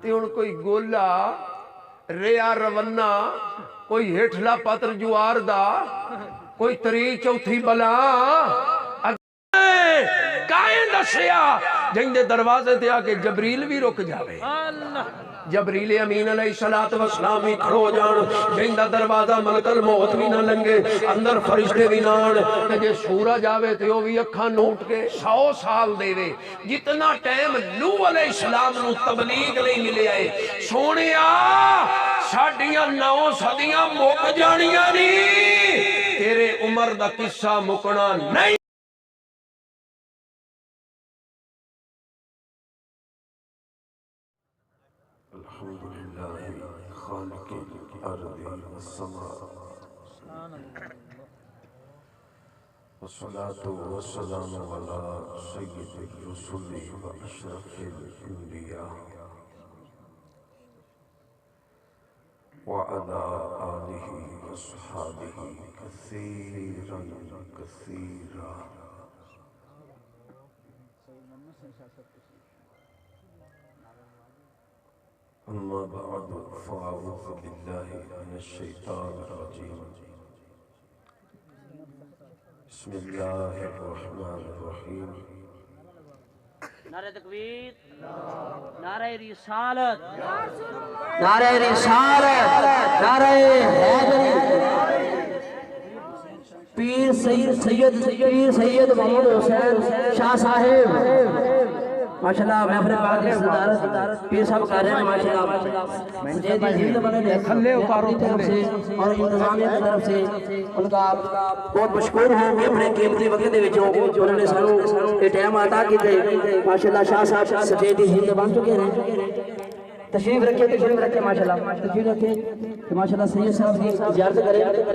تے ہن کوئی گولا ریا رونا کوئی ہیٹھلا پتر جوار دا کوئی تری چوتھی بلا کائیں دسیا جن دے دروازے تے آ کے جبریل بھی رک جاوے جبریل امین علیہ السلام بھی کھڑو جان جن دا دروازہ ملک الموت بھی نہ لنگے اندر فرشتے بھی نان تے جے سورج آوے تے او بھی اکھاں نوٹ کے 100 سال دے وے جتنا ٹائم نوح علیہ السلام نو تبلیغ نہیں ملے آئے سونیا ساڈیاں 9 صدیاں مک جانیاں نہیں تیرے عمر دا قصہ مکنا نہیں الحمدللہ خالق الارض والسماء والصلاة والسلام على سید الرسل واشرف الانبیاء وعلى آلہ وصحابہ کثیرا کثیرا اما بعد فاعوذ باللہ من الشیطان الرجیم بسم اللہ الرحمن الرحیم نعرہ تکبیر نعرہ رسالت نعرہ رسالت نعرہ حیدری پیر سید محمد حسین شاہ صاحب ماشاءاللہ محفل پاک کی صدارت پیر صاحب کر رہے ہیں ماشاءاللہ مجھے ہند بنے تھلے اتارو تھلے اور انتظامیہ کی طرف سے ان کا بہت مشکور ہوں کہ اپنے قیمتی وقت دے وچوں انہوں نے سانوں یہ ٹائم عطا کیتے ماشاءاللہ شاہ صاحب سٹیج ہند بن چکے ہیں تشریف رکھے ماشاءاللہ تشریف رکھے کہ ماشاءاللہ سید صاحب کی زیارت کریں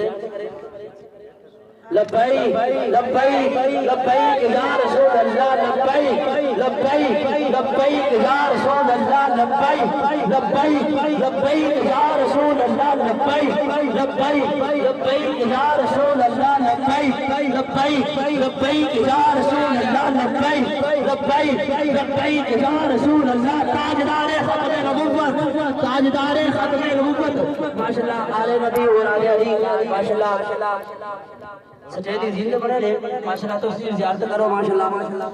لبیک لبیک لبیک یا رسول اللہ لبیک لبیک لبیک یا رسول اللہ لبیک لبیک لبیک یا رسول اللہ لبیک لبیک لبیک یا رسول اللہ لبیک لبیک لبیک یا رسول اللہ لبیک لبیک لبیک یا رسول اللہ تاجدار ختم نبوت تاجدار ختم نبوت ماشاءاللہ آل نبی اور آل علی ماشاءاللہ سجیدی زندہ بڑھے لے ماشاءاللہ تو اسی زیارت کرو ماشاءاللہ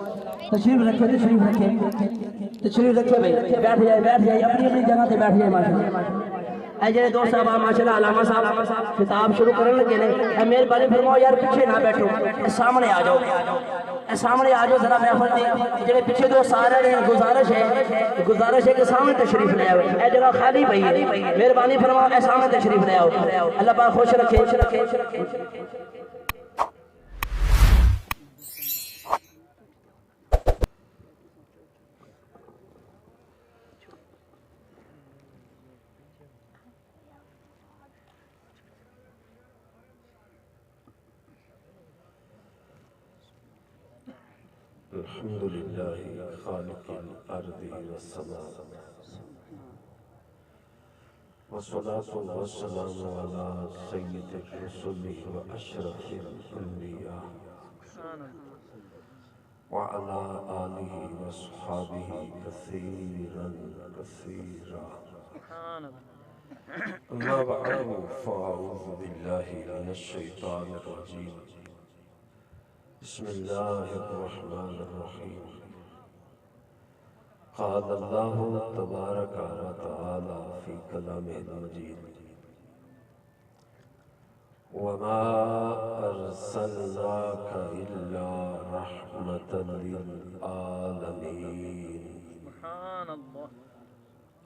تشریف رکھے بھئی بیٹھ جائے اپنی جگہ تے بیٹھ جائے ماشاءاللہ اے جنہیں دوست صاحب ماشاءاللہ علامہ صاحب خطاب شروع کرنے لگے لیں اے میرے بارے فرماؤ یار پیچھے نہ بیٹھو اے سامنے آ جاؤ ذرا محفل دی جنہیں پیچھے دوست آ رہے ہیں گزارش ہے کہ سامنے تشریف لے آؤ اے جگہ خالی بھئی ہے مہربانی فرماؤ اے سامنے تشریف لے آؤ اللہ پاک خوش رکھے الحمدللہ خالق الارض والسماء والصلاة والسلام على سید الرسل واشرف الانبیاء وعلى آلہ وصحابہ کثیرا کثیرا اما بعد فاعوذ باللہ من الشیطان الرجیم بسم اللہ الرحمن الرحیم قال اللہ تبارک و تعالی فی کلامہ المجید وما ارسلناک الا رحمتا للعالمین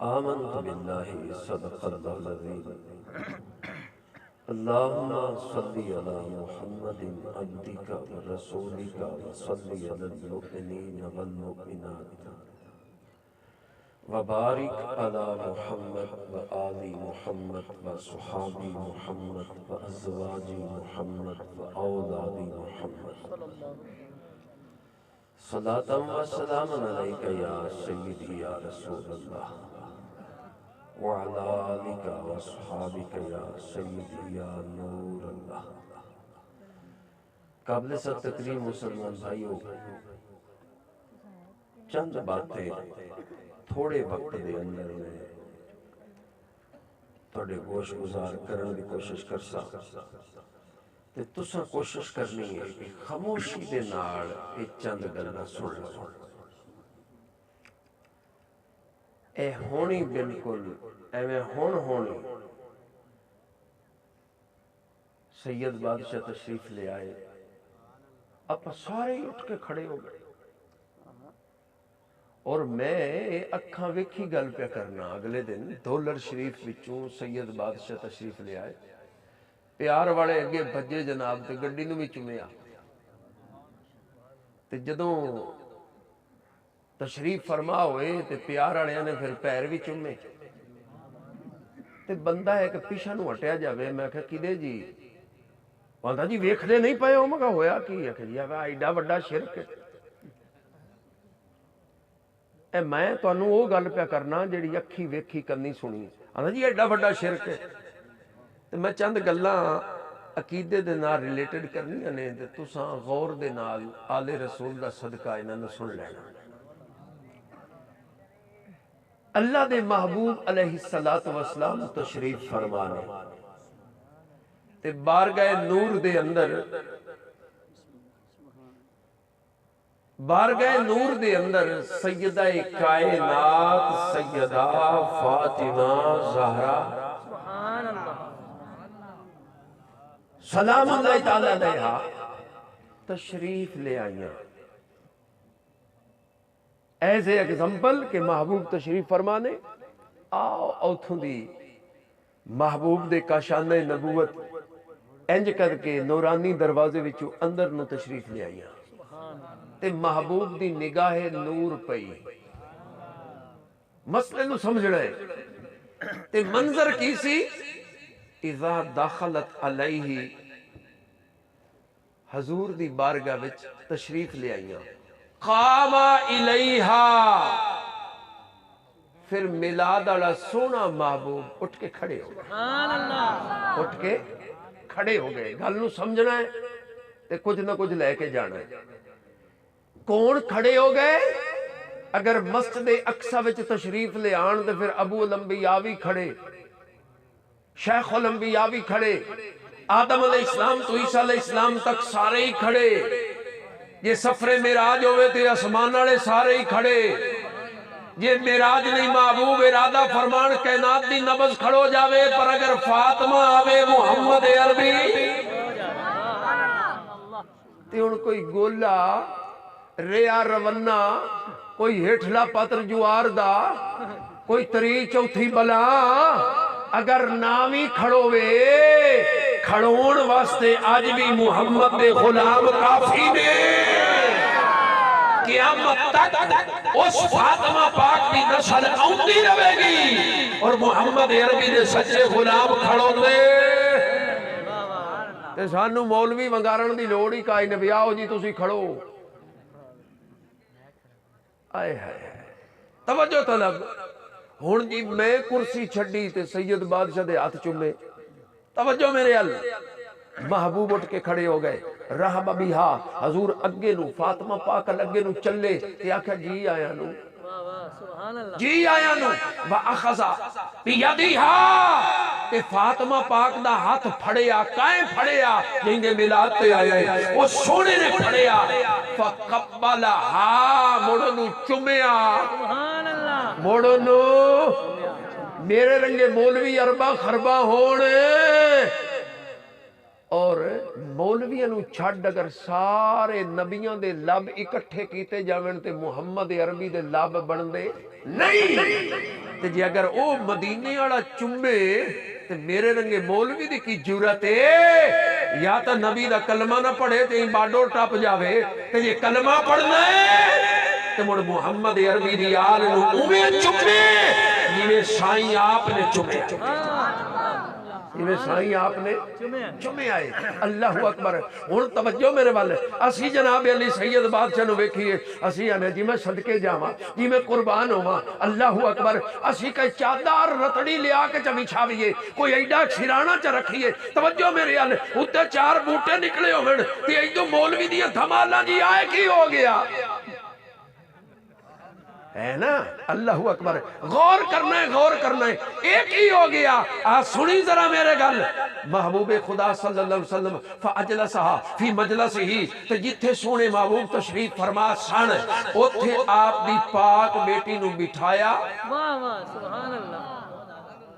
آمنت باللہ صدق اللہ العظیم اللہم صلی علی محمد عبدک و رسولک و صلی علی المؤمنین والمؤمنات و بارک علی محمد و آل محمد و صحاب محمد و ازواج محمد و اولاد محمد صلاة و سلام علیک یا سیدی یا رسول اللہ وعلى آلك وصحابك يا سيدي يا نور اللہ قابل سب تکریم مسلمان بھائیوں چند باتیں تھوڑے وقت دے اندر میں تھوڑے گوش گزار کرن دی کوشش کرسا تے تساں کوشش کرنی ہے کہ خاموشی دے نال اے چند گلاں سن لو. اے ہونی بالکل ایویں ہونی. سید بادشاہ تشریف لے آئے, آپ سارے اٹھ کے کھڑے ہو گئے اور میں اکھاں ویکھی گل پہ کرنا. اگلے دن دولر شریف وچوں سید بادشاہ تشریف لے آئے, پیار والے اگے بھجے جناب تے گڈی نوں بھی چومیا تے جدوں تشریف فرما ہوئے تے پیار والے نے پھر پیر بھی چومے تے بندہ ایک پیچھے نوں ہٹیا جاوے. میں کہا کدے جی؟ کہندا جی ویکھدے نہیں پئے ہو. میں کہا ہویا کی ہے؟ کہ جی ایڈا وڈا شرک. اے میں تانوں وہ گل پہ کرنا جڑی اکھی ویکھی کنی سنی. آندا جی ایڈا وڈا شرک ہے. تے میں چند گلاں عقیدے دے نال ریلیٹڈ کرنیاں نے تے تساں غور دے نال آل رسول دا صدقہ انہاں نوں سن لینا. اللہ دے محبوب علیہ السلام تشریف فرمانے تے بارگاہ نور دے اندر سیدہ کائنات سیدہ فاطمہ زہرا سلام اللہ تعالی علیہا تشریف لے آئیاں. ایز اے ایگزامپل کہ محبوب تشریف فرمانے آؤ اوتھوں دی محبوب دے کاشانہ نبوت انج کر کے نورانی دروازے وچوں اندر نو تشریف لے آئیاں تے محبوب دی نگاہ نور پئی. مسئلے نو سمجھنا ہے تے منظر کی سی؟ اذا داخلت علیہ, حضور دی بارگاہ وچ تشریف لے آئیاں. قام الیہا, پھر میلاد والا سونا محبوب اٹھ کے کھڑے ہو گئے. اٹھ کے کھڑے ہو گئے. گل نو سمجھنا ہے تے کچھ نہ کچھ لے کے جانا ہے. کون کھڑے ہو گئے؟ اگر مسجد اقصی وچ تشریف لے آن تے پھر ابو الانبیاء بھی کھڑے, شیخ الانبیاء بھی کھڑے, آدم علیہ السلام تو عیسیٰ علیہ السلام تک سارے ہی کھڑے. یہ سفر معراج ہوئے تے آسمان والے سارے ہی کھڑے. یہ معراج نہیں محبوب ارادہ فرمان کائنات دی نبض کھڑو جاوے, پر اگر فاطمہ آوے محمد عربی تے ان کوئی گولا ریا رونا, کوئی ہٹلا پتر جوار دا, کوئی تری چوتھی بلا اگر نامی کھڑوے کھڑون واسطے آج بھی محمد دے غلام کافی نے. قیامت تک اس فاطمہ پاک کی نسل آتی رہے گی اور محمد عربی دے سچے غلام کھڑو دے. تے سانو مولوی ونگارن دی لوڑ ہی کائی نے, آؤ جی تسی کھڑو. آئے ہائے توجہ طلب. ہن جی میں کرسی چھڈی تے سید بادشاہ دے ہاتھ چومے. توجہ میرے ال. محبوب اٹھ کے کھڑے ہو گئے. رحب بہا, حضور اگے نو فاطمہ پاک اگے نو چلے تے آکھا جی آیا نو, جی آیا نو. وَأَخَذَ بِيَدِهَا, تے فاطمہ پاک دا ہاتھ پھڑیا. کائیں پھڑیا؟ جہیں دے ملاد تے آیا ہے وہ سونے نے پھڑیا. فَقَبَّلَهَا, موڑو نو چمیا. موڑو نو میرے رنگے مولوی اربا خربا ہونے اور مولویاں نو چھڈ اگر سارے نبیاں دے لب اکٹھے کیتے جاون تے محمد عربی دے لب بندے نہیں. تے جے اگر او مدینے والا چمے تے میرے رنگے مولوی دی کی جرت ہے؟ یا تا نبی دا کلمہ نہ پڑھے تے باڈو ٹپ جاوے, تے یہ کلمہ پڑھنا ہے تے مڑ محمد عربی دی آل نو اوے چمے جویں سائیں آپ نے چمے. سائیں آپ نے چمے آئے. اللہ اکبر. ہن توجہ میرے والے. اسی جناب علی سید بادشاہ نو ویکھیے, اسی آنے جی میں صدقے جاواں, جی میں قربان ہوواں. اللہ اکبر. اسی کئی چادر رتڑی لیا کے چ بچھاویے, کوئی ایڈا سرانا چ رکھیے. توجہ میرے والے. اوتے چار بوٹے نکلے ہون تے ایدو مولوی دی دھمالاں جی آئے کی ہو گیا. ہے نا. اللہ اکبر. غور کرنا ہے، غور کرنا ہے. ایک ہی ہو گیا. آج سنی ذرا میرے گل. محبوب خدا صلی اللہ علیہ وسلم فاجلسها فی مجلسہ، تے جتھے سونے محبوب تشریف فرما سن اوتھے آپ دی پاک بیٹی نو بٹھایا. واہ واہ سبحان اللہ.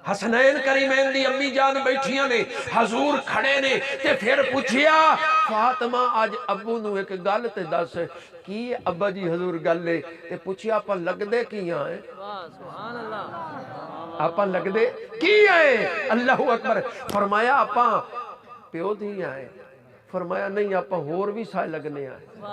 حسنین کریمین دی امی جان بیٹھیاں نے، حضور کھڑے نے، تے پھر پوچھیا فاطمہ آج ابو نو ایک گل تے دس. کی ابا جی حضور گل ہے؟ تے پوچھیا آپ لگدے کیاں ہیں؟ واہ سبحان اللہ. آپ لگدے کی ہیں؟ اللہ اکبر. فرمایا آپ پیو دی ہیں. فرمایا نہیں آپ ہور بھی سائے لگنے ہیں،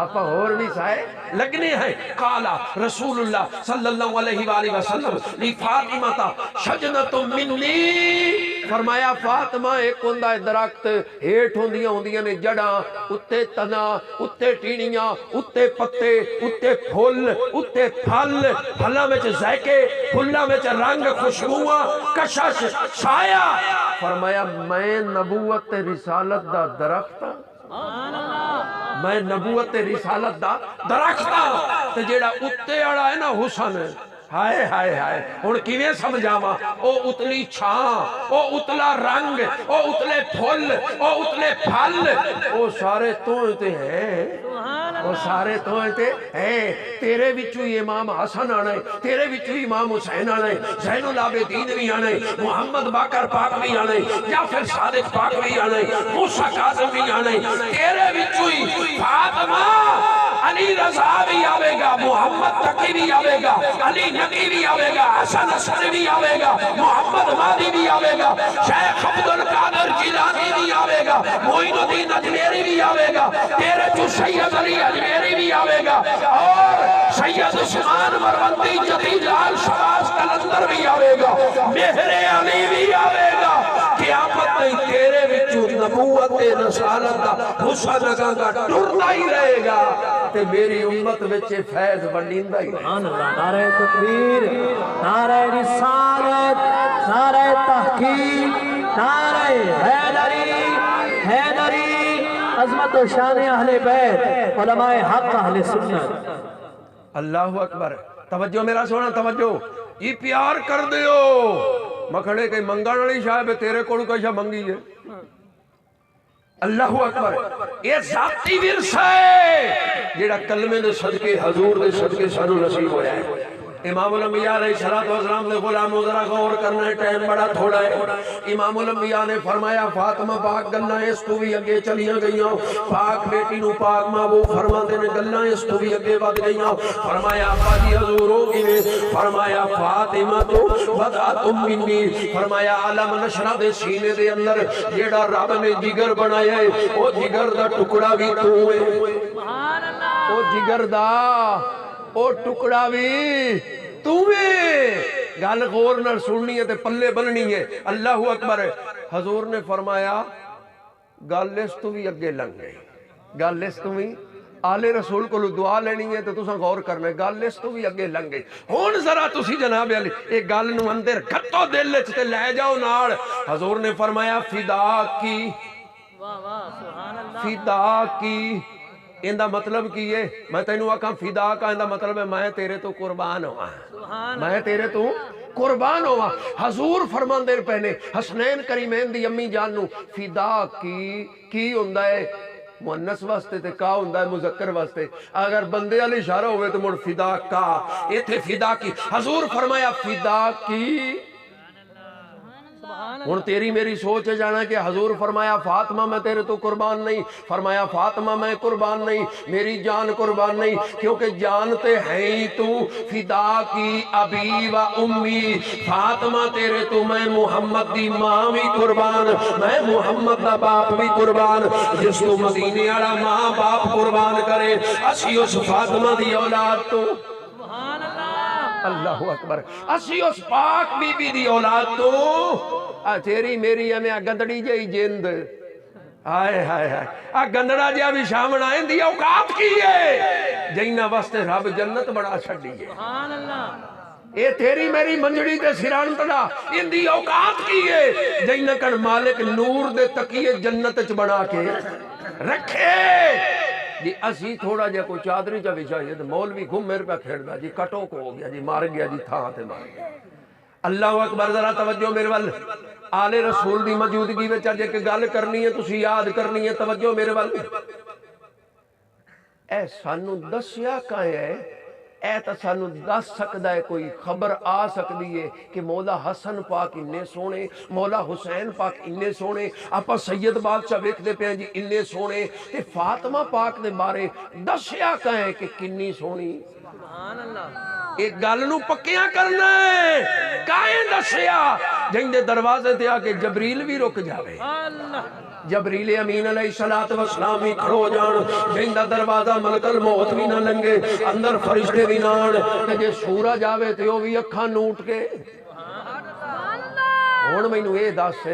آپ ہور بھی سائے لگنے ہیں. قال رسول اللہ صلی اللہ علیہ وآلہ وسلم لی فاطمہ شجنۃ منی. فرمایا فاطمہ ایک ہوندا ہے درخت، ہیٹھ ہوندیاں نے جڑاں، اتے تنا، اتے ٹینیاں، اتے پتے، اتے پھل، اتے پھل، پھلاں وچ ذائقے، پھلاں وچ رنگ، خوشبواں، کشش، چھایا. فرمایا میں نبوت رسالت دا درخت ہاں، سبحان اللہ. میں نبوت رسالت دا درخت ہاں. تے جیڑا اتے والا ہے نا حسن، ہائے ہائے ہائے ہن کیویں سمجھاواں؟ او اتلی چھاں، او اتلا رنگ، او اتلے پھل، او اتلے پھل، او سارے تو تے ہیں، وہ سارے تو تے ہیں. تیرے وچوں ہی امام حسن آنا ہے، تیرے وچوں ہی امام حسین آنا ہے، زین العابدین بھی آنا ہے، محمد باقر پاک بھی آنا ہے، یا پھر صادق پاک بھی آنا ہے، موسیٰ کاظم بھی آنا ہے. تیرے وچوں ہی فاطمہ علی رضا بھی آوے گا، محمد تقی بھی آوے گا، علی نقی بھی آوے گا، حسن حسن بھی آوے گا، محمد مہدی بھی آوے گا، شیخ عبد القادر جیلانی بھی آوے گا، معین الدین اجمیری بھی آوے گا، تیرے تو سید علی اجمیری بھی آوے گا، اور سید عثمان مروندی جدید لال شباز قلندر بھی آوے گا، مہر علی بھی آوے گا. قیامت نہیں تیرے وچوں نبوت رسالت دا حسن گا ٹرتا ہی رہے گا، تے میری امت وچ فیض ونڈیندا ہی رہے گا. سبحان اللہ. نعرہ تکبیر، نعرہ رسالت، نعرہ تحقیق، نعرہ حیدری، حیدری، عظمت و شان اہل بیت، علماء حق اہل سنت. اللہ اکبر. توجہ میرا سونا توجہ. یہ پیار کر دیو. مکھڑے کئی منگان والی شاہ تیرے کول کوئی شاہ منگی ہے. اللہ اکبر. یہ ذاتی ورثہ ہے جیڑا کلمے دے صدقے حضور دے صدقے سانو نصیب ہویا ہے. امام الانبیاء علیہ السلام نے غلاموں ذرا غور کرنا ہے، ٹائم بڑا تھوڑا ہے. امام الانبیاء نے فرمایا فاطمہ پاک گلاں اس تو بھی اگے چلیاں گئیاں، پاک بیٹی نو پاک محبوب فرماندے نے گلاں اس تو بھی اگے ود گئیاں. فرمایا ابا جی حضور ہو گئے؟ فرمایا فاطمہ تو بدعت منی. فرمایا عالم نشرہ دے سینے دے اندر جیڑا رب نے جگر بنایا ہے او جگر دا ٹکڑا بھی تو ہے، سبحان اللہ. او جگر دا او ٹکڑا بھی تمہیں. گل غور نہ سننی ہے تے پلے بننی ہے. اللہ اکبر. حضور نے فرمایا گل اس تو بھی اگے لنگ گئی، گل اس تو بھی آل رسول کو دعا لینی ہے تو تساں غور کرنا ہے، گل اس تو بھی اگے لنگ گئی. ہن ذرا تسی جناب علی ایک گل نو اندر کھٹو دل وچ تے لے جاؤ نال. حضور نے فرمایا فدا کی، واہ واہ سبحان اللہ. فدا کی اندہ مطلب کی ہے؟ میں تینوں آکھاں فدا کا اندہ مطلب ہے میں تیرے تو قربان ہوا، سبحان میں تیرے تو قربان ہوا. حضور فرمان دیر پہنے حسنین کریمین دی امی جانو فدا کی ہوندہ ہے مؤنث واسطے تے کا ہوندہ ہے مذکر واسطے. اگر بندے والی اشارہ ہوئے تو مڑ فدا کا، ایتھے فدا کی. حضور فرمایا فدا کی. ہن تیری میری سوچ جانا کہ حضور فرمایا فاطمہ میں تیرے تو قربان نہیں. فرمایا فاطمہ میں قربان نہیں، میری جان قربان نہیں، کیونکہ جانتے ہیں تو فدا کی ابی و امی. فاطمہ تیرے تو میں محمد دی ماں بھی قربان، میں محمد دا باپ بھی قربان. جس تو مدینے والا ماں باپ قربان کرے اسی اس فاطمہ دی اولاد تو سبحان اللہ. اللہ اکبر اسی اس پاک بی بی دی اولاد تو تیری میری انہیں گندڑی جائی جند. آئے ہائے ہائے گندڑا جا بھی شامن آئیں دی اوقات کی ہے جائنہ واسطے رب جنت بڑا چھڑی ہے. سبحان اللہ. اے تیری میری منجڑی تے سران تڑا ان دی اوقات کی ہے جائنہ کن مالک نور دے تقیے جنت چ بنا کے رکھے. جی اسی تھوڑا جہا کوئی چادری چا بچھائیے تو مولوی گھومے پہ کھیڑدا جی کٹو کو ہو گیا جی مار گیا جی تھان تے مار گیا اللہ اکبر ذرا توجہ میرے ول آل رسول دی موجودگی وچ اج ایک گل کرنی ہے تسی یاد کرنی ہے توجہ میرے ول اے سانو دسیا کائیں ہے اے تا سانو دس سکدا ہے کوئی خبر آ سکدی ہے کہ مولا حسن پاک اننے سونے مولا حسین پاک اننے سونے آپا سید بادشاہ ویکھدے پے جی اننے سونے تے فاطمہ پاک دے بارے دسیا کائیں کہ کنی سونی سبحان اللہ ایک گل نو پکیاں کرنا ہے کائیں دسیا جن دے دروازے تے آ کے جبریل بھی رک جاوے اللہ جبریل امین علیہ السلام ہی کھڑو جان جن دا دروازہ ملک الموت بھی نہ لنگے اندر فرشتے بھی نہ آن تے جے سورج آوے تے او بھی اکھاں نوٹ کے ہن مینوں اے دس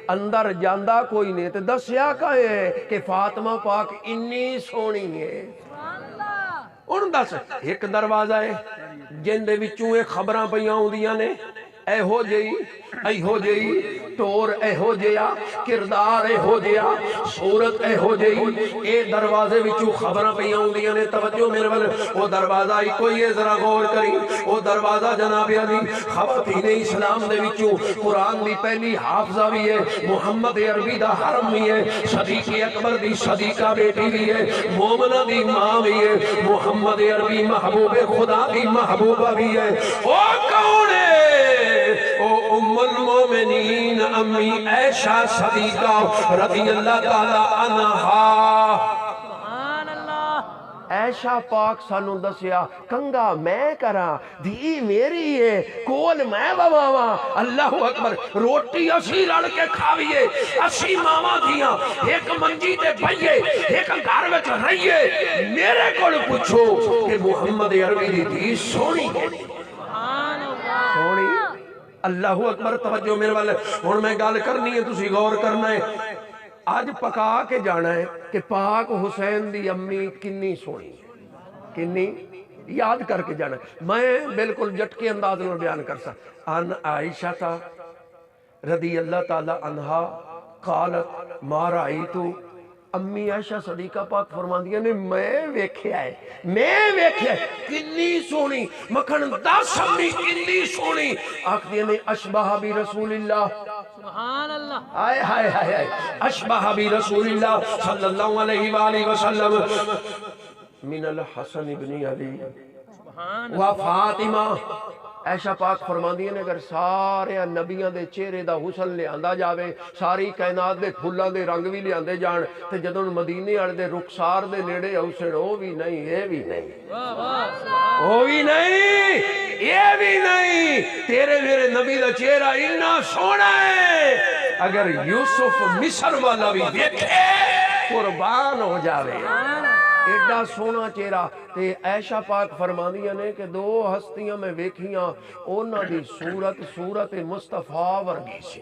اندر جاندا کوئی نہیں تے دسیا کائیں ہے کہ فاطمہ پاک انی سونی ہے ہن دس ایک دروازہ ہے جن دے وچوں اے خبراں پیاں ہوندیاں نے ایہو جئی ٹور ایہو جیا کردار ایہو جیا صورت ایہو جئی اے دروازے وچوں خبراں پیاں ہوندیاں نے توجہ میرے ول او دروازہ ہی کوئی ہے ذرا غور کری او دروازہ جناب علی خواتین اسلام دے وچوں قرآن دی پہلی حافظہ بھی ہے محمد عربی دا حرم بھی ہے صدیق اکبر دی صدیقہ بیٹی بھی ہے مومنہ دی ماں بھی ہے محمد عربی محبوب خدا دی محبوبہ بھی ہے او کون ہے او ام المومنین امی عائشہ صدیقہ رضی اللہ تعالی عنہا سبحان اللہ عائشہ پاک سانو دسیا کنگا میں کراں دھی میری ہے کول میں بواواں اللہ اکبر روٹی اسی رل کے کھاویے اسی ماواں دیاں ایک منجی تے بھئیے ایک گھر وچ رہیے میرے کول پوچھو کہ محمد عربی دی دھی سونی ہے سبحان اللہ سونی اللہ اکبر توجہ میرے والے ہن میں گل کرنی ہے تسی غور کرنا ہے آج پکا کے جانا ہے کہ پاک حسین دی امی کنی سونی کنی یاد کر کے جانا ہے میں بالکل جٹکے انداز میں بیان کر سکتا ان عائشہ رضی اللہ تعالی عنہا قالت ما رأیتو امی عائشہ صدیقہ پاک فرماندیاں نے میں ویکھیا ہے کنی سونی مکھن دس امی کنی سونی آکھدیاں نے اشبہ بی رسول اللہ سبحان اللہ آئے ہائے ہائے ہائے اشبہ بی رسول اللہ صلی اللہ علیہ وآلہ وسلم من الحسن ابن علی سبحان و فاطمہ عائشہ پاک فرماندی نے اگر سارے نبیاں دے چہرے دا حسن لے آندا جاوے ساری کائنات دے پھلاں دے رنگ بھی لے آندے جان تے جدوں مدینے والے دے رخسار دے نیڑے اوسن او بھی نہیں اے بھی نہیں واہ واہ او بھی نہیں اے بھی نہیں تیرے میرے نبی دا چہرہ اتنا سونا ہے اگر یوسف مصر والا بھی دیکھے قربان ہو جاوے ایڈا سونا چہرہ تے عائشہ پاک فرماندیاں نے کہ دو ہستیاں میں ویکھیاں اونا دی صورت مصطفیٰ ورگی سی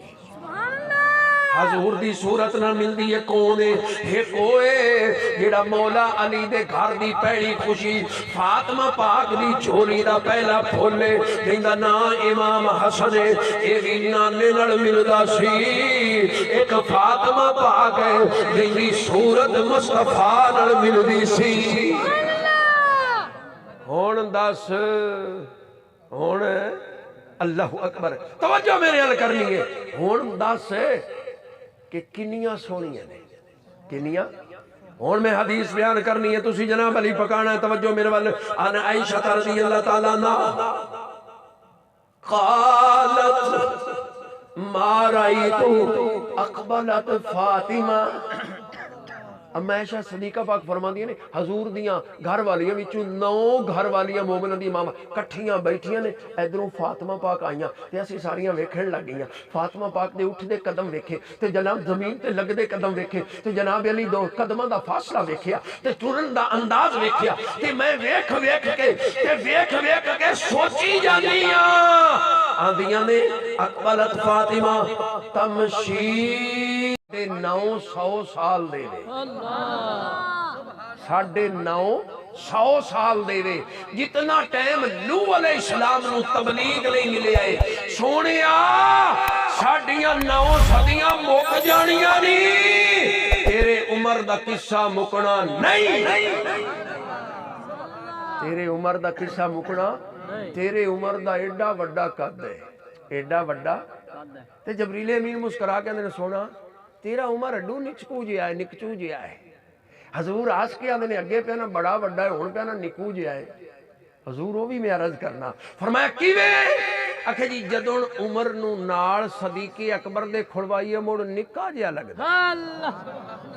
حضور دی صورت نہ ملدی ہے کون ہے ایک ہوئے جڑا مولا علی دے گھر دی پہلی خوشی فاطمہ پاک دی چولی دا پہلا پھولے جندا نا امام حسن ہے اے بھی نانے نال ملدا سی ایک فاطمہ پاک ہے جن دی صورت مصطفیٰ نال ملدی سی ہون دس ہون اللہ اکبر توجہ میرے حل کرنی ہے ہون دس کہ کنیاں سونیاں نے کنیاں ہون میں حدیث بیان کرنی ہے تسی جناب علی پکانا ہے توجہ میرے والے ان عائشہ رضی اللہ تعالیٰ عنہ قالت ما رأیتو اقبلت فاطمہ اما عائشہ صدیقہ پاک فرماندی نے حضور دیاں گھر والیاں وچوں 9 گھر والیاں مومناں دی ماما کٹھیاں بیٹھیاں نے ادھروں فاطمہ پاک آئیاں تے اسی ساریاں ویکھن لگ گئیاں فاطمہ پاک دے اٹھ دے قدم ویکھے تے جناب زمین تے لگ دے قدم ویکھے تے جناب علی دو قدماں دا فاصلہ ویکھیا تے ٹرن دا انداز ویکھیا تے میں ویکھ کے سوچی جانیاں آندیاں نے اقبلت فاطمہ تمشی 900 سال دے ساڑھے 900 سال دے جتنا ٹائم نوح علیہ السلام نو تبلیغ نہیں ملے آئے سونے ساڑھیاں 9 صدیاں موک جانیاں نہیں تیرے عمر دا قصہ مکنا نہیں، تیرے عمر دا قصہ مکنا، تیرے عمر دا ایڈا وڈا قد ہے، ایڈا وڈا تے جبریل امین مسکرا کے اندر سونا تیرا عمر اڈو نچکو جیا ہے، نکچو جیا ہے۔ حضور آس کے اندر اگے پہ نا بڑا وڈا ہے، ہون پہ نا نکو جیا ہے۔ حضور وہ بھی میں عرض کرنا، فرمایا کیویں؟ آکھے جی جدوں عمر نو نال صدیق اکبر دے کھڑوائیے موڑ نکا جیا لگدا،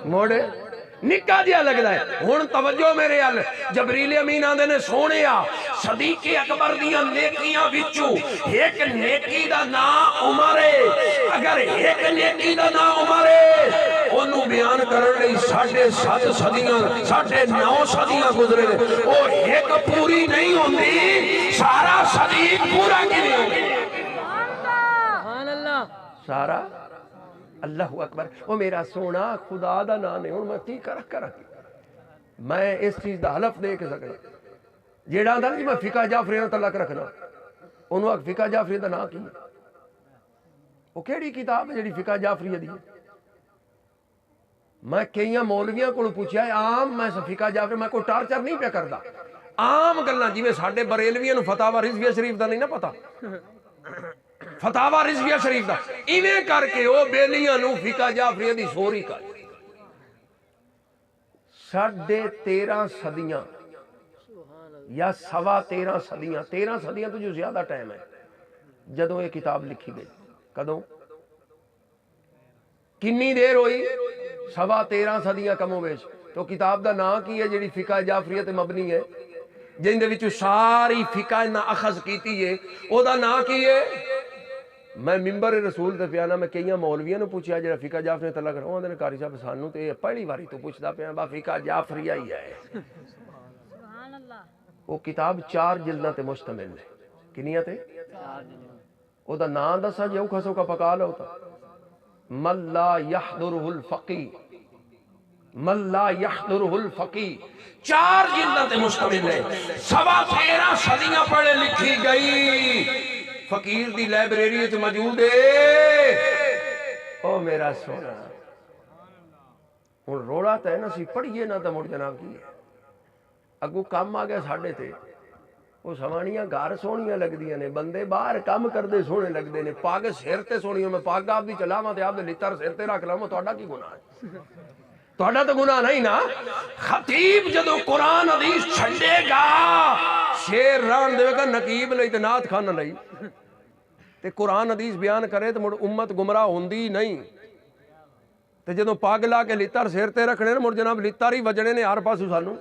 موڑ نکا جیا لگدا ہے۔ ہن توجہ میرے ال، جبریل امین آندے نے سونیا صدیق اکبر دیاں نیکیاں وچوں ایک نیکی دا نام عمر ہے، اگر ایک نیکی دا نام عمر ہے اونوں بیان کرن لئی 7.5 صدیاں 9.5 صدیاں گزرے نے، او ایک پوری نہیں ہوندی، سارا صدیق پورا کیویں ہو گیا؟ سبحان اللہ، سارا اللہ اکبر۔ وہ میرا سونا خدا دا نام ہے، ہن میں کی کرا میں اس چیز دا حلف دے کے سکنا جیڑا آندا جی میں فقہ جعفری نال تعلق رکھنا، انہوں آکھ فقہ جعفری دا نام کی ہے؟ وہ کیڑی کتاب ہے جیڑی فقہ جعفری دی ہے؟ میں کئیاں مولویاں کو پوچھا ہے، عام میں فقہ جعفری میں کوئی ٹارچر نہیں پہ کردا، عام گلاں جویں ساڈے بریلویاں نوں فتاوی رضویہ شریف دا نہیں نہ پتا، فتاوی رضویہ شریف دا ایویں کر کے او بیلیاں نوں فقہ جعفری دی سوری کر 13.5 صدیاں یا 13.25 صدیاں، 13 صدیاں تو جو زیادہ ٹائم ہے جدوں یہ کتاب لکھی گئی، کدوں کنی دیر ہوئی؟ 13.25 صدیاں کم و بیش۔ تو کتاب دا نام کی ہے جیڑی فقہ جعفریہ تے مبنی ہے، جن دے وچوں ساری فقہ نہ اخذ کیتی ہے، او دا نام کی ہے؟ میں منبر رسول تے پیانا میں کئیاں مولویاں نوں پوچھیا جڑا فقہ جعفری تے لگ رہا اوندے نے قاری صاحب سانوں تے پہلی واری تو پوچھدا پیا با فقہ جعفریہ ہی ہے۔ سبحان اللہ، وہ کتاب 4 جلداں تے مشتمل ہے، کنیاں تے؟ او دا نام دسا جے او کھسو کا پکا لو تا من لا یحضرہ الفقی، من لا یحضرہ الفقی، 4 جلداں تے مشتمل ہے، 13.25 صدیاں پڑھے لکھی گئی، فقیر دی لائبریری وچ موجود ہے۔ او میرا سونا ہن روڑا تے نا سی پڑھیے نہ تے مڑ جناب کی ہے اگو کام آ گیا ساڈے تے، وہ سوانیاں گھر سونیاں لگدیاں نے، بندے باہر کام کردے سونے لگدے نے، پاگ سر تے سونی، میں پاگ آپ دی چلاواں تے آپ دے لتر سر تے رکھ لاواں، تہاڈا کی گناہ ہے؟ تہاڈا تو گناہ نہیں نا۔ خطیب جدوں قرآن حدیث چھڈے گا شیر ران دے گا نقیب لئی تے نعت خانہ لئی تے قرآن حدیث بیان کرے تے مڑ امت گمراہ ہوندی نہیں، تے جدوں پاگ لا کے لتر سر تے رکھنے مڑ جناب لتر ہی وجنے نے ہر پاسوں سانوں۔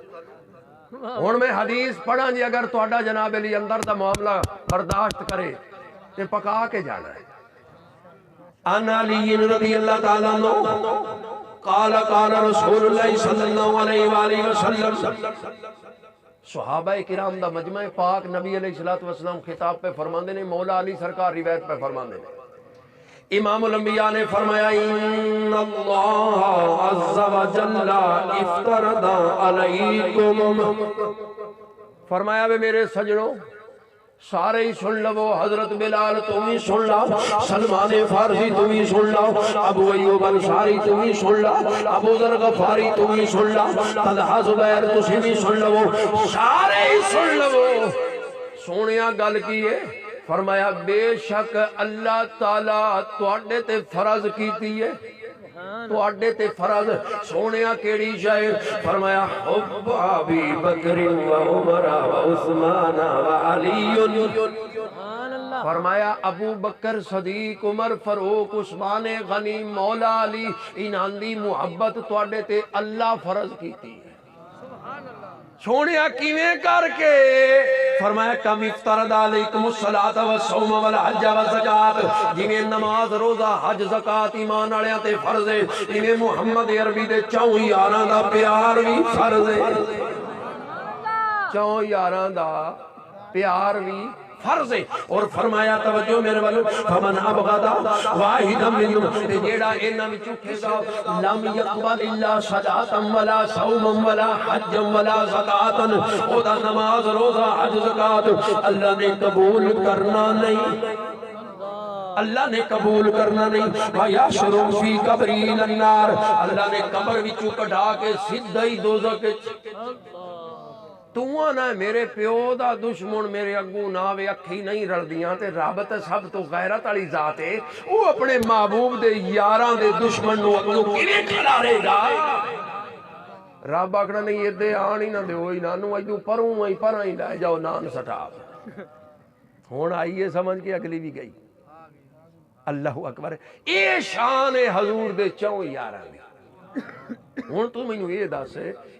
ہن میں حدیث پڑھاں جی اگر تہاڈا جناب علی اندر دا معاملہ برداشت کرے تے پکا کے جانا ہے۔ ان علی رضی اللہ تعالیٰ عنہ قال قال رسول اللہ صلی اللہ علیہ وآلہ وسلم، صحابہ کرام دا مجمع پاک نبی علیہ السلام خطاب پہ فرماندے نے، مولا علی سرکار روایت پہ فرماندے نے، امام الانبیاء نے فرمایا ان اللہ عز و جل افترض علیکم، فرمایا بے میرے سجنوں سارے ہی سن لو، حضرت بلال تم ہی سن لو، سلمان فارسی تم ہی سن لو، ابو ایوب انصاری تم ہی سن لو، ابو ذر غفاری تم ہی سن لو، طلحہ زبیر تسی بھی سن لو، سارے ہی سن لو۔ سونیا گل کی ہے، فرمایا بے شک اللہ تعالیٰ تواڈے تے فرض کیتی ہے، تواڈے تے فرض سونیا کیڑی شے؟ فرمایا حب ابی بکر و عمر و عثمان و علی، فرمایا ابو بکر صدیق عمر فاروق عثمان غنی مولا علی انہاں دی محبت تواڈے تے اللہ فرض کیتی ہے۔ سونیا کیویں کر کے؟ فرمایا کم افترض علیکم الصلاۃ والصوم والحج والزکات، جنہیں نماز روزہ حج زکات ایمان والےاں تے فرض ہے، انہیں محمد عربی دے 4 یاراں دا پیار بھی فرض ہے، 4 یاراں دا پیار بھی فرض ہے۔ اور فرمایا توجہ میرے والو فمن ابغض واحدا منهم، جیڑا انہاں وچوں کھدا لم يقبل الا صلاۃ ولا صوم ولا حج ولا زکات، او دا نماز روزہ حج زکات اللہ نے قبول کرنا نہیں۔ اللہ نے قبول کرنا نہیں وَيَحْشُرُ فِي قَبْرِهِ النَّارِ اللہ نے قبر وچوں کڈھا کے سیدھا ہی دوزخ تو نہ میرے پیو دا دشمن میرے اگوں نہ وے اکھی نہیں رلدیاں تے رب تے سب تو غیرت والی ذات ہے وہ اپنے محبوب دے یاراں دے دشمن نو اگوں کیویں کھلارے گا رب آکھنا نہیں ادے آن ہی نہ دیو ہی نہ نو ایدوں پروں ہی پراں ہی لے جاؤ نان سٹا ہن آئیے سمجھ کے اگلی بھی گئی اللہ اکبر اے شان حضور دے چوں یاراں دی ہن تو مینوں یہ دس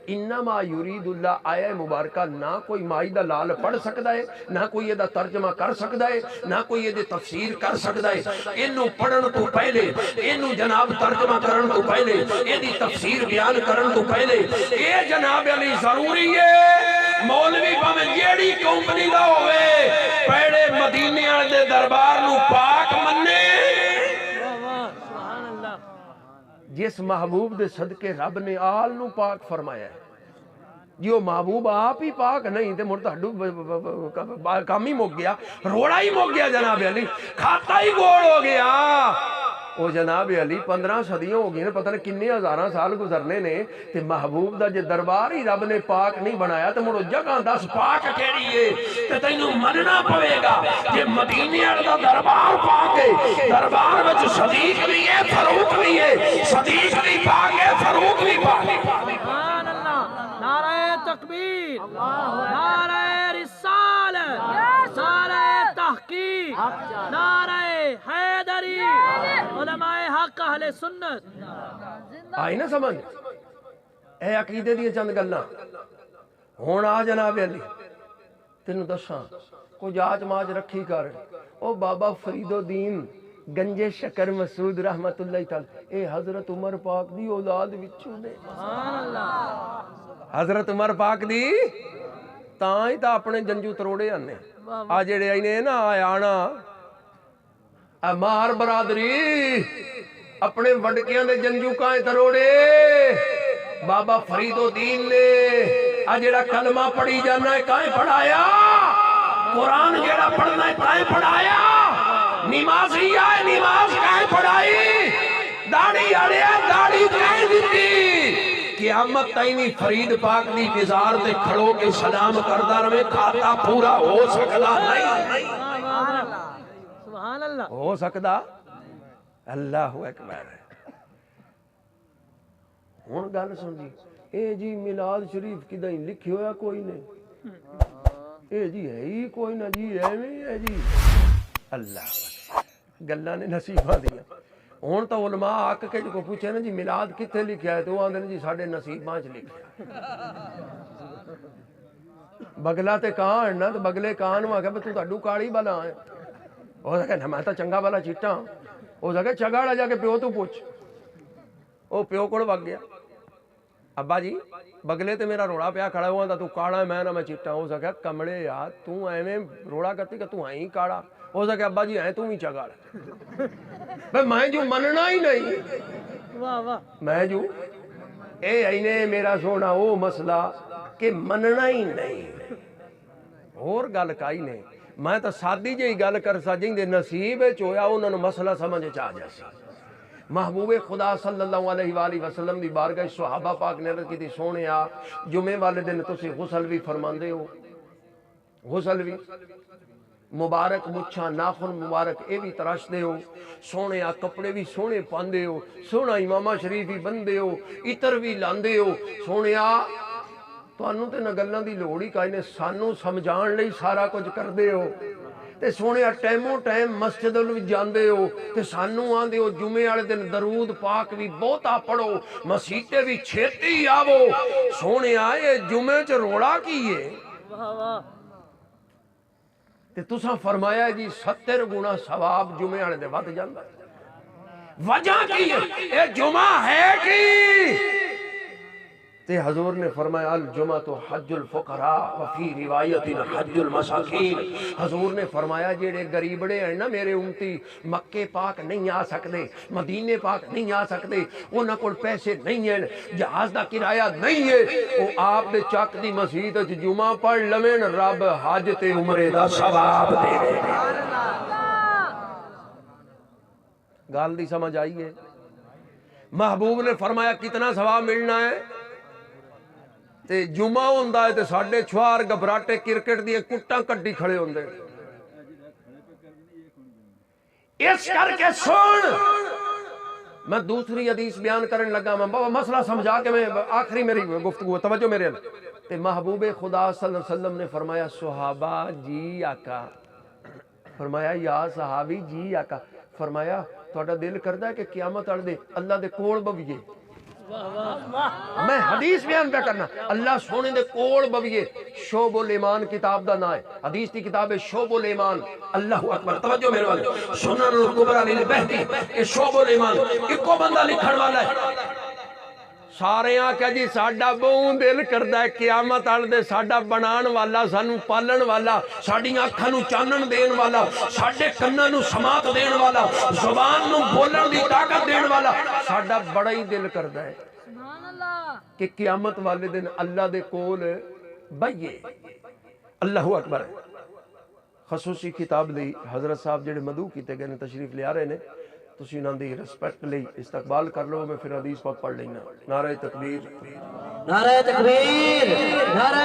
انما یرید اللہ آیہ مبارکہ نہ کوئی مائی دا لال پڑھ سکتا ہے نہ کوئی یہ دا ترجمہ کر سکتا ہے نہ کوئی یہ دے تفسیر کر سکتا ہے انہوں پڑھن تو پہلے انہوں جناب ترجمہ کرن تو پہلے یہ دی تفسیر بیان کرن تو پہلے یہ جناب علی ضروری ہے مولوی پاویں جیڑی کمپنی دا ہوئے پہلے مدینے والے دے دربار نو پاک مننے جس محبوب دے صدقے رب نے آل نو پاک فرمایا ہے جو محبوب آپ ہی پاک نہیں تے مرتہڈو کام ہی مک گیا روڑا ہی مک گیا جناب علی کھاتا ہی گوڑ ہو گیا وہ جناب علی 15 صدیوں ہو گئی نے پتہ نہیں کنے ہزاراں سال گزرنے نے تے محبوب دا جے دربار ہی رب نے پاک نہیں بنایا تے مڑو جگہ دس پاک کیڑی ہے تے تینوں مننا پوے گا جے مدینے والے دا دربار پاک ہے دربار وچ صدیق بھی ہے فاروق بھی ہے صدیق بھی پاک ہے فاروق بھی پاک ہے سبحان اللہ نعرہ تکبیر نعرہ رسالت نعرہ تحقیق نعرہ حیدری علماء حق اہل سنت آئی نا سمجھ اے عقیدے دی چند گلاں ہن آ جناب علی تینوں دساں کوئی جاچ ماچ رکھی کر او بابا فرید الدین گنجے شکر مسعود رحمت اللہ تعالی اے حضرت عمر پاک دی اولاد وچوں نے سبحان اللہ حضرت عمر پاک دی تاں ہی تا اپنے جنجو تروڑے آنے آ جڑے آئینے نا آنا مار برادری اپنے وڈکیاں دے جنجو کائیں تروڑے بابا فرید الدین نے آ جڑا کلمہ پڑھی جانا ہے کائیں پڑھایا قرآن جڑا پڑھنا ہے کائیں پڑھایا نمازی آئے نماز کائیں پڑھائی داڑھی آڑے داڑھی کائیں دیتی قیامت تائیں فرید پاک دی نظار تے کھڑو کے سلام کردہ رہے کھاتا پورا ہو سکتا نہیں سبحان اللہ ہو سکتا اللہ اکبر ہے ہن گل سن جی اے جی میلاد شریف کدیں لکھی ہویا کوئی نہیں اے جی ہے ہی کوئی نہ جی ایویں ہے جی اللہ گلاں نے نصیباں دیاں ہن تو علماء آک کے جو پوچھے نا جی میلاد کتنے لکھیا ہے تو آندے نے جی ساڈے نصیباں چ لکھیا بگلا تے کان نا تے بگلے کان نوں آکھیا تو تاڈو کالی بلا ہے او کہندا میں تا چنگا والا چیٹا او کہ چگاڑا جا کے پیو تو پوچھ او پیو کول وگ گیا ابا جی بگلے تے میرا روڑا پیا کھڑا ہوا تو کاڑا میں نہ میں چیٹا او کہ کمڑے یار تو ایویں روڑا کرتی کہ تو ہیں کاڑا او کہ ابا جی ہیں تو ہی چگاڑ بھئی میں جو مننا ہی نہیں واہ واہ میں جو اے اینے میرا سونا او مسئلہ کہ مننا ہی نہیں اور گل کائی نہیں میں تو سادی جی گل کر سا جن دے نصیب چویا انہوں نے مسئلہ سمجھ چاہ جیسی محبوب خدا صلی اللہ علیہ وآلہ وسلم دی بارگاہ صحابہ پاک نے عرض کی تھی سونے آ جمعے والے دن تسی غسل بھی فرماندے ہو غسل بھی مبارک مچھا ناخن مبارک اے بھی ترش دے ہو سونے آ کپڑے بھی سونے پاندے ہو سونا امامہ شریف بھی بندے ہو عطر بھی لاندے ہو سونے آ تو انہوں تے نگلوں دی لوڑی کائی نے سانوں سمجھان لئی سارا کچھ کر دے ہو تے سونے ٹائموں ٹائم مسجد بھی جاندے ہو تے سانوں آندے ہو جمعے والے دن درود پاک بھی بہتا پڑھو مسیتے بھی چھیتی آو سونے آئے جمعے چ روڑا کیے واہ واہ تے تساں فرمایا جی 70 گنا ثواب جمعے والے دے ود جاندا وجہ کی ہے اے جمعہ ہے کی تے حضور نے فرمایا الجمعہ تو حج الفقراء وفی روایت حج المساکین حضور نے فرمایا جیڑے غریبڑے ہیں نا میرے امتی مکے پاک نہیں آ سکتے مدینے پاک نہیں آ سکتے انہاں کول پیسے نہیں ہیں جہاز دا کرایہ نہیں ہے وہ آپ دے چک دی مسجد وچ جمعہ پڑھ لویں رب حج تے عمرے دا ثواب دے گال دی سمجھ آئی ہے؟ محبوب نے فرمایا کتنا ثواب ملنا ہے؟ تے جمعہ ہوندا ہے تے ساڈے چھوار گھبراٹے کرکٹ دی کٹاں کڈی کھڑے ہوندے، اس کر کے سن میں دوسری حدیث بیان کرنے لگا، میں بابا مسئلہ سمجھا کے میں آخری میری گفتگو توجہ میرے تے محبوب خدا صلی اللہ علیہ وسلم نے فرمایا صحابہ جی آقا، فرمایا یا صحابی جی آقا، فرمایا تہاڈا دل کردا ہے کہ قیامت والے دے اللہ دے کول بویے؟ میں حدیث بیان پہ کرنا، اللہ سونے دے کول بویے، شعب الایمان کتاب دا نام ہے، حدیث دی کتاب ہے شعب الایمان، اللہ اکبر، توجہ میرے والے، سنن الکبری للبہقی، یہ شعب الایمان اکو بندہ لکھن والا ہے، سارے آکھیا جی ساڈا بہوں دل کردا ہے قیامت والے دے ساڈا بنان والا، سانو پالن والا، ساڈیاں اکھاں نو چانن دین والا، ساڈے کناں نو سماعت دین والا، زبان نو بولن دی طاقت دین والا، ساڈا بڑا ہی دل کردا ہے کہ قیامت والے دن اللہ دے کول بھئیے۔ اللہ اکبر۔ خصوصی خطاب لئی حضرت صاحب جڑے مدعو کیتے گئے نے تشریف لے آ رہے نے، تسی انہاں دی رسپیکٹ لئی استقبال کر لو، میں پھر حدیث پاک پڑھ لینا۔ نعرہ تکبیر، نعرہ تکبیر، نعرہ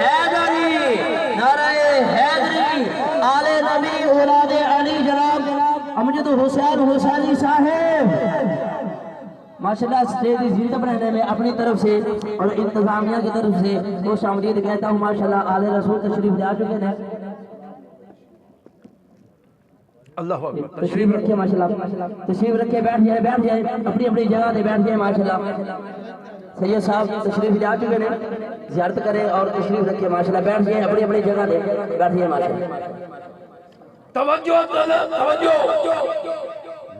حیدری، نعرہ حیدری، آل نبی اولاد علی جناب امجد حسین حسینی صاحب ماشاءاللہ اسٹیج کی زینت بنانے میں اپنی طرف سے اور انتظامیہ کی طرف سے خوش آمدید کہتا ہوں۔ ماشاءاللہ آل رسول تشریف لے آ چکے ہیں، اللہ اکبر، تشریف رکھے، ماشاءاللہ تشریف رکھے، بیٹھ جائے اپنی اپنی جگہ دے بیٹھ جائے۔ ماشاءاللہ سید صاحب تشریف لے آ چکے ہیں، زیارت کریں اور تشریف رکھے، ماشاءاللہ بیٹھ جائے اپنی اپنی جگہ دے بیٹھ جائے۔ ماشاءاللہ توجہ توجہ۔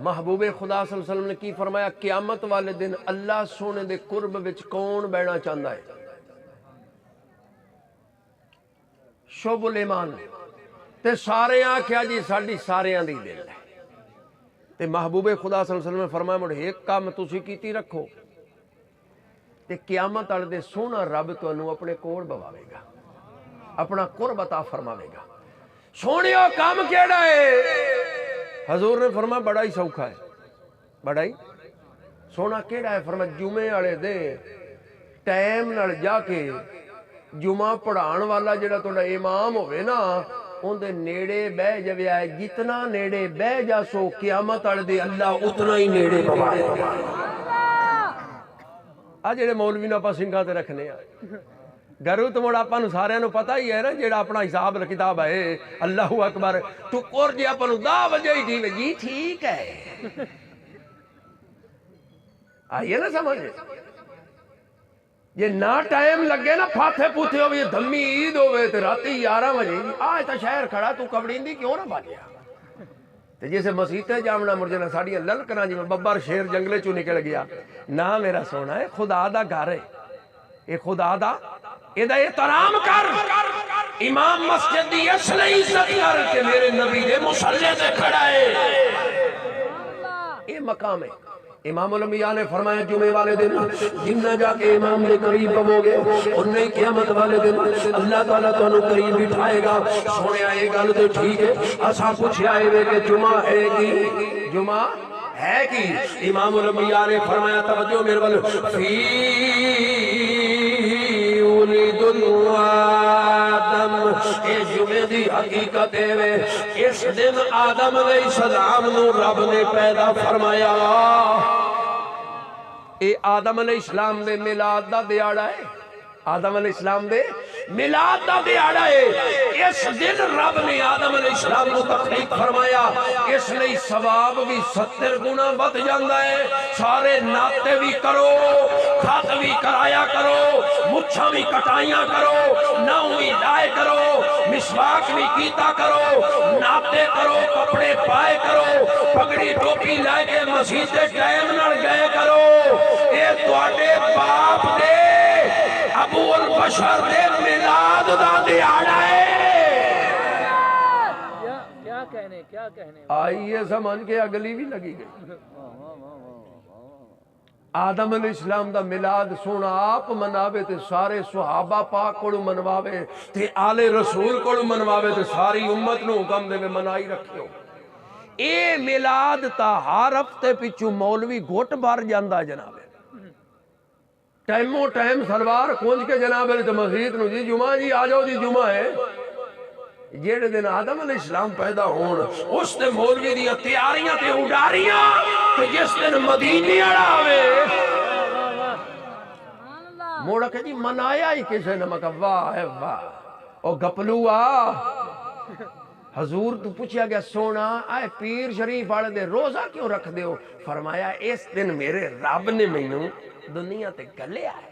محبوب خدا صلی اللہ علیہ وسلم نے کی فرمایا؟ قیامت والے دن اللہ سونے دے قرب وچ کون بیٹھنا چاہتا ہے؟ شعب الایمان تے سارے آکھیا جی ساڈی ساریاں دی دل ہے، تے محبوب خدا صلی اللہ علیہ وسلم نے فرمایا مڑ ایک کام تسی کیتی رکھو تے قیامت والے دن سونا رب تانوں اپنے کول بواوے گا، اپنا قرب عطا فرماوے گا۔ سونیو کام کیڑا ہے؟ حضور نے فرمایا بڑا ہی سوکھا ہے، بڑا ہی سونا کیڑا ہے؟ فرمایا جمعے والے دن ٹائم نال جا کے جمعہ پڑھان والا جڑا تہاڈا امام ہوئے نا اون دے نیڑے بہ جاوے، جتنا نیڑے بہ جاسو قیامت والے دے اللہ اتنا ہی نیڑے بوائے۔ آ جڑے مولوی نو آپاں سنگھاں تے رکھنے آ گھروں تو مڑ آپاں نو ساریاں نو پتہ ہی ہے نا جیڑا اپنا حساب کتاب ہے۔ اللہ اکبر۔ ٹکر جی آپاں نو 10 بجے ہی ٹھیک ہے جی ٹھیک ہے، آئیے نا سمجھ، یہ نہ ٹائم لگے نا پھاتے پوتے ہوئے دھمی عید ہوئے تے راتی 11 بجے آج تا شہر کھڑا تو کبڑیندی کیوں نہ باجیا تے جیسے مسیطے جامنا مرجنا ساڑیاں للکنا جی میں ببر شیر جنگلے چو نکل گیا۔ نہ میرا سونا ہے خدا دا گھر ہے، اے خدا دا ادا احترام کر، امام مسجد دی اس لیے عزت کر کہ میرے نبی دے مصلی تے کھڑا ہے، یہ مقام ہے۔ امام الانبیاء نے فرمایا جمعے والے دن جنہ جا کے امام دے قریب پو گے انہیں ہی قیامت والے دن اللہ تعالیٰ تانوں قریب بٹھائے گا۔ سونے آئے گل تو ٹھیک ہے، اساں پوچھے آئے وے کہ جمعہ ہے کی، جمعہ ہے کی؟ امام الانبیاء نے فرمایا توجہ میرے والے، فی ولد آدم، اے جمعے دی حقیقت ہے اس دن آدم علیہ السلام نو رب نے پیدا فرمایا۔ اے آدم علیہ السلام دے میلاد دا دیاڑا ہے، آدم علیہ السلام دے میلاد دا دیاڑا ہے۔ اس دن رب نے آدم علیہ السلام کو تخلیق فرمایا، اس لئے ثواب بھی 70 گنا بڑھ جاندہ ہے۔ سارے ناتے بھی کرو، خط بھی کرایا کرو، مچھاں بھی کٹائیاں کرو، ناؤں لائے کرو، مسواک بھی کیتا کرو، ناتے کرو، کپڑے پائے کرو، پگڑی ٹوپی لائے کے مسجد ٹائم نال گئے کرو۔ اے تواڈے باپ دے ابو البشر دے میلاد دا دیاڑا ہے۔ کیا کہنے آئیے سمجھ کے اگلی بھی لگی گئی۔ آدم علیہ السلام دا میلاد سونا آپ مناوے تے سارے صحابہ پاک کو منواوے تے آل رسول کو منواوے تے ساری امت نو حکم دے منائی رکھیو۔ اے میلاد تا ہر ہفتے پچھو مولوی گھٹ بھر جاندہ جناب ٹائموں ٹائم سلوار کونج کے جناب مسجد نو جی جمعہ جی آ جاؤ جی جمعہ ہے جیڑے دن آدم علیہ السلام پیدا ہون اس تے مولوی دیا تیاریاں تے اڈاریاں تے جس دن مدینی اڑاوے موڑا کہ جی منایا ہی کسے نے مکہ واہ اے واہ او گپلو حضور تو پوچھیا گیا سونا آئے پیر شریف والے دے روزہ کیوں رکھ دے ہو فرمایا اس دن میرے رب نے مینوں دنیا تے گلے آئے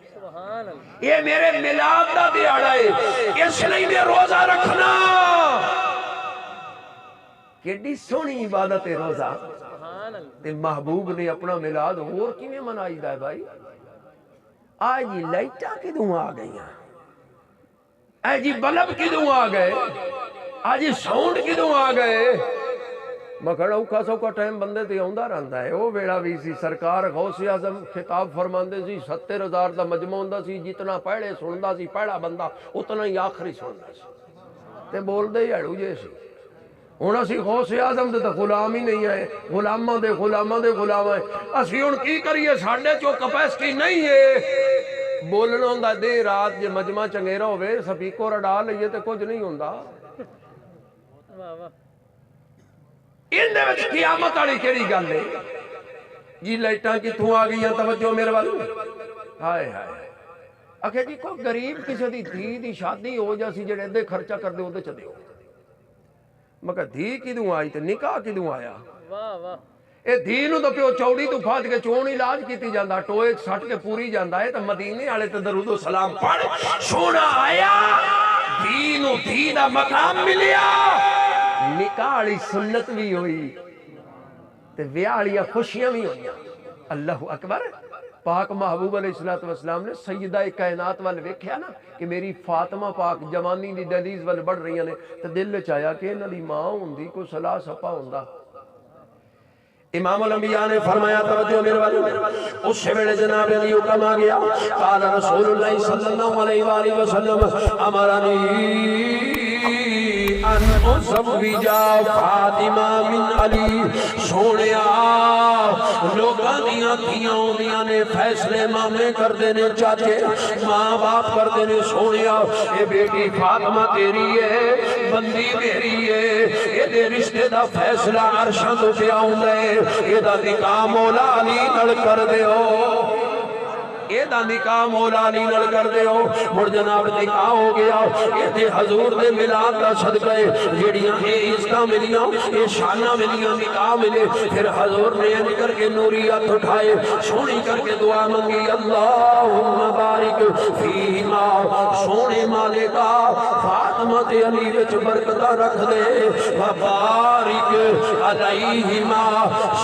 یہ میرے میلاد دا دیہڑا ہے اس لیے میں روزہ رکھنا کیڑی سونی عبادت ہے روزہ تے محبوب نے اپنا میلاد اور کیویں منائی دا ہے بھائی آج جی لائٹاں کدوں آ گئیاں اے جی بلب کدوں آ گئے آج جی ساؤنڈ کدوں آ گئے مکھڑا اوکھا سوکھا ٹائم بندے تے آندا رہندا ہے او ویڑا بھی سی سرکار غوث اعظم خطاب فرماندے سی 70,000 دا مجمع ہوندا سی جتنا پہلے سندا سی پہلا بندہ اتنا ہی آخری سندا سی تے بول دے ہڑو جے سی ہن اسی غوث اعظم دے تے غلام ہی نہیں آئے غلاماں دے غلام ہیں اسی ہن کی کریے ساڈے چوں کیپیسٹی نہیں ہے بولنا ہوندا دے رات جے مجمع چنگیرا ہوے سپیکر اڈا لئیے تے کچھ نہیں ہوندا ان دے وچ قیامت والی کیڑی گل ہے جی لائٹاں کتھوں آ گئیاں توجہ میرے وال ہائے ہائے اکھے جی کوئی غریب کسی دی دھی دی شادی ہو جاسی جڑے دے خرچہ کر دے اودے چ دیو مگر دھی کدوں آئی تے نکاح کدوں آیا واہ واہ اے دھی نو تے پیو چوڑی تو پھاد کے چون علاج کیتی جاندا ٹوئے سٹ کے پوری جاندا ہے تے مدینے والے تے درود و سلام پڑھ سونا آیا دھی نو دھی دا مقام ملیا نکاح والی سنت بھی ہوئی تے ویاہ والیاں خوشیاں بھی ہوئیاں اللہ اکبر پاک محبوب علیہ السلام نے سیدہ کائنات وال ویکھیا نا کہ میری فاطمہ پاک جوانی دی دہلیز وال بڑھ رہی نے تے دل وچ آیا کہ انہاں دی ماں ہوندی کوئی صلاح سپا ہوندا امام الانبیاء نے فرمایا توجہ میرے والے اس ویلے جناب علی حکم آ گیا قال رسول اللہ صلی اللہ علیہ وآلہ وسلم امرنی ان ازوجا فاطمہ من علی سونیا لوگاں دیاں دھیاں ہوندیاں نے فیصلے مامے کردے نے چاچے ماں باپ کردے نے سونیا اے بیٹی فاطمہ تیری ہے بندی میری ہے اے دے رشتے دا فیصلہ عرشاں تو پیا ہوندا ہے اے دا نکاح مولا علی نال کر دیو اے دا نکاح مولا علی نال کر دیو مڑ جناب نکاح ہو گیا اے تے حضور دے میلاد دا صدقہ جڑیاں اے عزتاں ملیاں اے شاناں ملیاں نکاح ملے پھر حضور نے انج کر کے نوری ہاتھ اٹھائے سونی کر کے دعا منگی اللہم بارک فیہما سونے مالکا فاطمہ تے علی وچ برکتاں رکھ دے وبارک علیہما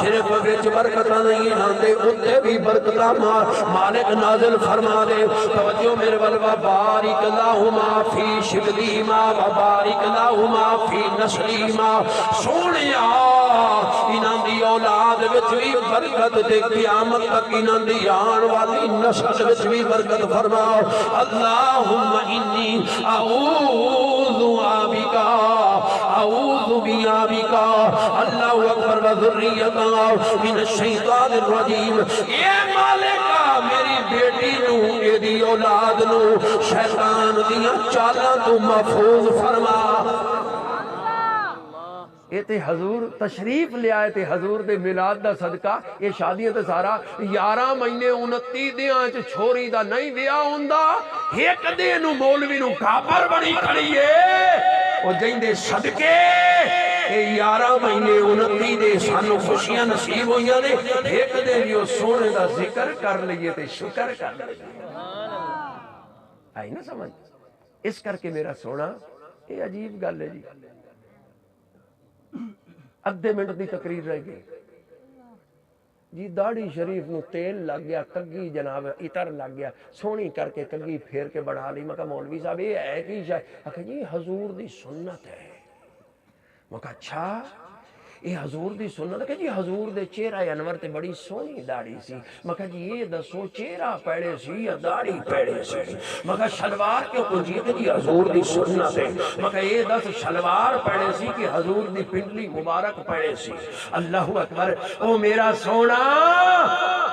صرف وچ برکتاں نہیں لاندے اوتے بھی برکتاں مالک نازل فرما دے توجہ میرے والوا بارک اللہما فی شبلیما وبارک اللہما فی نسلیما سونیا انہاں دی اولاد وچ بھی برکت دے قیامت تک انہاں دی آن والی نسل وچ بھی برکت فرما اللہم انی اعوذ بکا اعوذ بیابکا اللہ اکبر وذریتا من الشیطان الرجیم اے مالکہ میری بیٹی نو اے دی اولاد نو شیطان دیاں چالاں تو محفوظ فرما اے تے حضور تشریف لے آئے تے حضور دے میلاد دا صدقہ یہ شادیاں تے سارا 11 مہینے 29 دیاں چ چھوری دا نہیں ویاہ ہوندا ایک دے نو مولوی نو کافر بنی کھڑی ہے او جیندے صدقے اے 11 مہینے 29 دے سانو خوشیاں نصیب ہوئیاں نے ایک دے بھی سونے دا ذکر کر لئیے تے شکر کر لئیے آئی نا سمجھ اس کر کے میرا سونا یہ عجیب گل ہے جی ادھے منٹ دی تقریر رہ گئی جی داڑھی شریف نو تیل لگ گیا کگی جناب اتر لگ گیا سونی کر کے کگی پھیر کے بڑھا لی میں کہا مولوی صاحب یہ ہے کی شاید کہا جی حضور دی سنت ہے میں کہا اچھا یہ حضور دی سنت کہ جی حضور دے چہرہ انور تے بڑی سونی داڑھی سی میں کہا جی یہ دسو چہرہ پیڑے سی یا داڑھی پیڑے سی میں کہا شلوار کیوں پوچھی کہ جی حضور دی سنت ہے میں کہا یہ دس شلوار پیڑے سی کہ حضور دی پنڈلی مبارک پیڑے سی اللہ اکبر او میرا سونا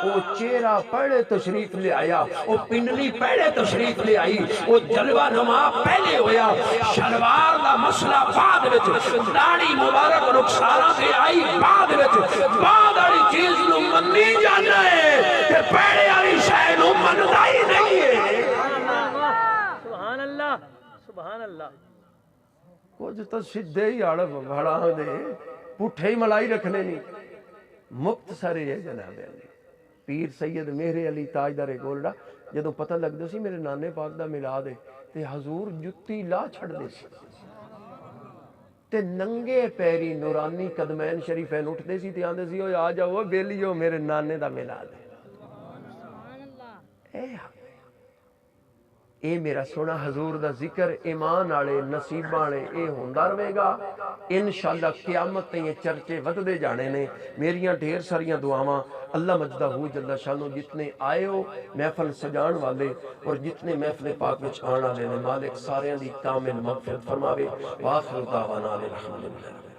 وہ چہرہ پیڑے تشریف لے آیا وہ پنڈلی پیڑے تشریف لے آئی وہ جلوہ نما پہلے ہویا شلوار دا مسئلہ بعد وچ داڑھی مبارک رخسارہ سے آئی بعد وچ بعد والی چیز نو مننی جانا ہے کہ پیڑے والی شے نو مندا ہی نہیں ہے سبحان اللہ سبحان اللہ کچھ تو سدھے ہی اڑ بڑا دے پٹھے ہی ملائی رکھنے نہیں مختصر ہے جناب علی پیر سید مہر علی تاجدار گولڈا جدوں پتہ لگدا سی میرے نانے پاک دا میلاد ہے تے حضور جتی لا چھڑ دے سی تے ننگے پیری نورانی قدمین شریفین اٹھ دے سی تے آندے سی آ جاؤ بیلیو میرے نانے دا میلاد ہے اے میرا سونا حضور دا ذکر ایمان آلے نصیب آلے اے ہوندہ روے گا انشاءاللہ قیامت تے یہ چرچے ود دے جانے نے میریاں ڈھیر ساریاں دعاواں اللہ مجدہ ہو جلدہ شانو جتنے آئے ہو محفل سجان والے اور جتنے محفل پاک وچ آنا لے مالک سارے دی کامل مغفرت فرماوے وآخر دعوانا الحمدللہ